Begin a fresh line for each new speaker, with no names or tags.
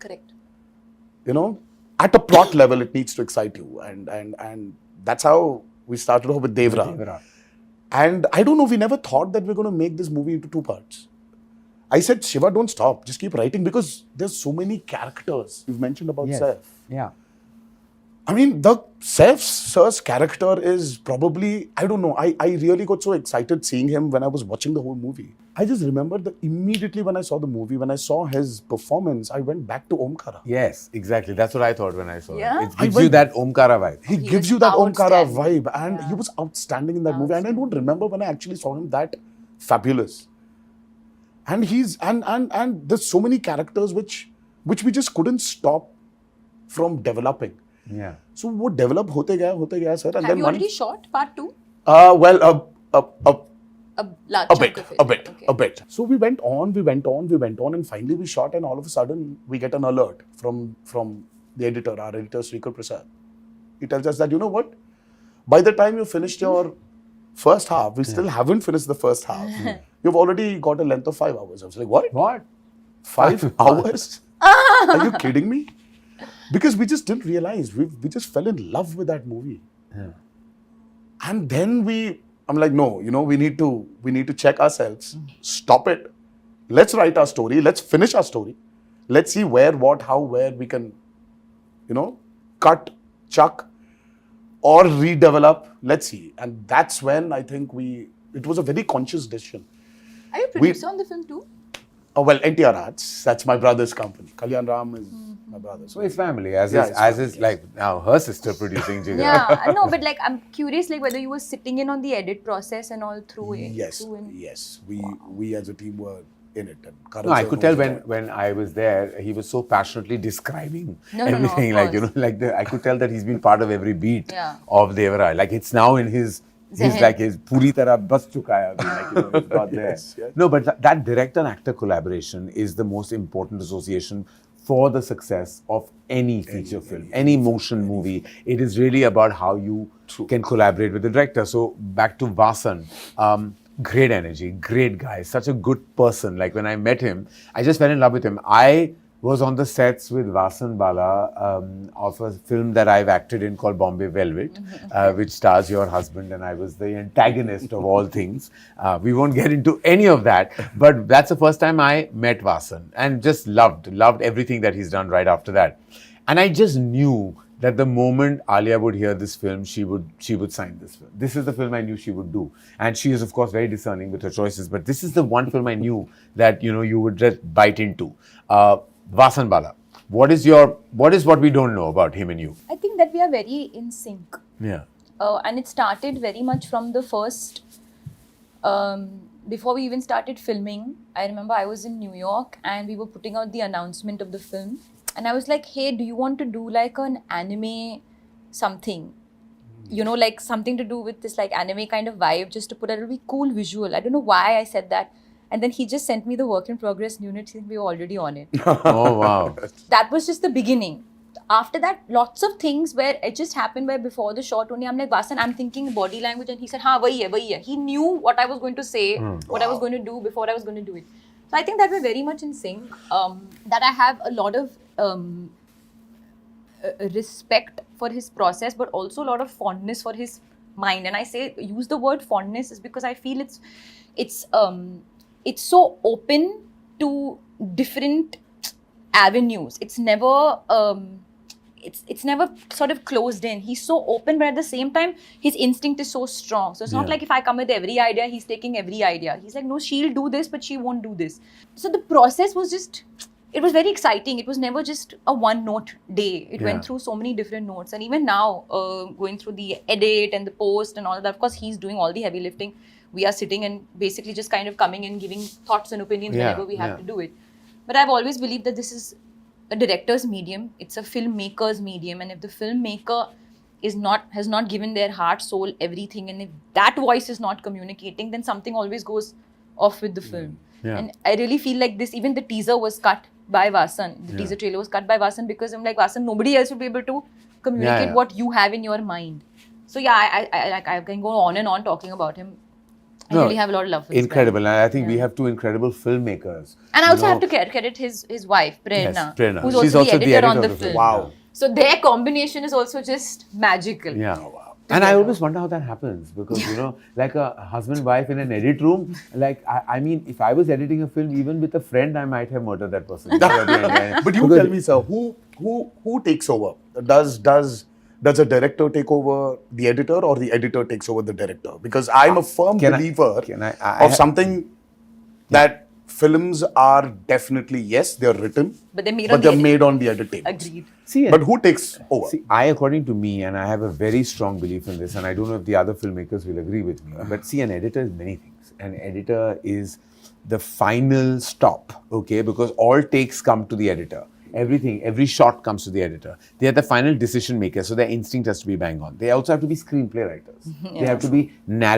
Correct.
You know, at a plot level, it needs to excite you. And that's how we started off with DEVARA. And I don't know, we never thought that we're going to make this movie into 2 parts. I said, Shiva, don't stop. Just keep writing because there's so many characters. You've mentioned about Saif.
Yeah.
I mean, the Saif sir's character is probably, I don't know, I really got so excited seeing him when I was watching the whole movie. I just remember that immediately when I saw the movie, when I saw his performance, I went back to Omkara.
Yes, exactly. That's what I thought when I saw
Yeah?
it. It gives you that Omkara vibe.
He gives
was
you that Omkara
outstanding.
vibe, and he was outstanding in that movie. And I don't remember when I actually saw him that fabulous. And he's and there's so many characters which we just couldn't stop from developing.
Yeah.
So वो develop होते गया sir. And
Have
then
you already shot part 2?
well,
A large
a
chunk
bit,
of it. Okay.
a bit. So we went on, and finally we shot, and all of a sudden we get an alert from the editor, our editor Srikar Prasad. He tells us that, you know what? By the time you finished your first half, we still haven't finished the first half. You've already got a length of 5 hours. I was like, what?
What?
5 hours? Are you kidding me? Because we just didn't realize. We just fell in love with that movie.
Yeah.
And then I'm like, no, you know, we need to check ourselves, stop it. Let's write our story. Let's finish our story. Let's see where, what, how, where we can, you know, cut, chuck, or redevelop. Let's see. And that's when I think it was a very conscious decision.
Are you producer on the film too?
Oh, well, NTR Arts, that's my brother's company. Kalyan Ram is my brother's.
So his family, as
Yeah,
is,
his
as
family,
is like now her sister producing JIGRA.
Yeah, no, but like I'm curious, like whether you were sitting in on the edit process and all through it.
Yes,
through in-
yes. We as a team were in it. And Karan
No, I
Johar
could tell
was
when I was there, he was so passionately describing
No,
everything.
of
Like, you
course.
know, like I could tell that he's been part of every beat
Yeah.
of DEVARA. Like it's now in his
Zehen.
like his puri tarah bas chuka hai abhi, like, you know, it's got there.
Yes, yes.
No, but that director and actor collaboration is the most important association for the success of any feature film, any motion movie. It is really about how you can collaborate with the director. So back to Vasan. Great energy, great guy, such a good person. Like when I met him, I just fell in love with him. I was on the sets with Vasan Bala of a film that I've acted in called Bombay Velvet, which stars your husband, and I was the antagonist of all things. We won't get into any of that, but that's the first time I met Vasan and just loved everything that he's done right after that. And I just knew that the moment Alia would hear this film, she would sign this film. This is the film I knew she would do. And she is, of course, very discerning with her choices. But this is the one film I knew that, you know, you would just bite into. Vasan Bala, what is what we don't know about him and you?
I think that we are very in sync.
Yeah.
And it started very much from the first, before we even started filming. I remember I was in New York and we were putting out the announcement of the film. And I was like, hey, do you want to do like an anime something? You know, like something to do with this like anime kind of vibe, just to put a really cool visual. I don't know why I said that. And then he just sent me the work in progress unit. We were already on it.
Oh, wow.
That was just the beginning. After that, lots of things where it just happened where before the shot only, I'm like, Vasan, I'm thinking body language. And he said, haan, wahi hai. He knew what I was going to say, what I was going to do before I was going to do it. So I think that we're very much in sync. That I have a lot of respect for his process, but also a lot of fondness for his mind. And I say, use the word fondness is because I feel it's so open to different avenues. It's never it's never sort of closed in. He's so open, but at the same time, his instinct is so strong. So it's not like if I come with every idea, he's taking every idea. He's like, no, she'll do this, but she won't do this. So the process was just, it was very exciting. It was never just a one note day. It went through so many different notes. And even now, going through the edit and the post and all that, of course, he's doing all the heavy lifting. We are sitting and basically just kind of coming in, giving thoughts and opinions whenever we have to do it. But I've always believed that this is a director's medium. It's a filmmaker's medium. And if the filmmaker has not given their heart, soul, everything, and if that voice is not communicating, then something always goes off with the film.
Yeah.
And I really feel like this, even the teaser was cut by Vasan. The teaser trailer was cut by Vasan because I'm like, Vasan, nobody else will be able to communicate what you have in your mind. So yeah, I can go on and on talking about him. I really have a lot of love for this guy.
Incredible. And I think we have two incredible filmmakers.
And I also
You
have
know,
to credit his wife, Prerna,
Yes, Prerna.
who's
She's
also,
also
the
the
editor on
editor
the
of the
film.
film.
Wow.
So their combination is also just magical.
Yeah. And I always wonder how that happens because, you know, like a husband-wife in an edit room, like, I mean, if I was editing a film, even with a friend, I might have murdered that person.
But you tell me, sir, who takes over? Does a director take over the editor, or the editor takes over the director? Because I'm a firm believer of something that films are definitely, yes, they're written,
But they're made
on the edit tables.
Agreed.
See,
But who takes over?
See, according to me, and I have a very strong belief in this, and I don't know if the other filmmakers will agree with me, but see, an editor is many things. An editor is the final stop, okay? Because all takes come to the editor. Everything, every shot comes to the editor. They are the final decision maker, so their instinct has to be bang on. They also have to be screenplay writers. They have to be narrative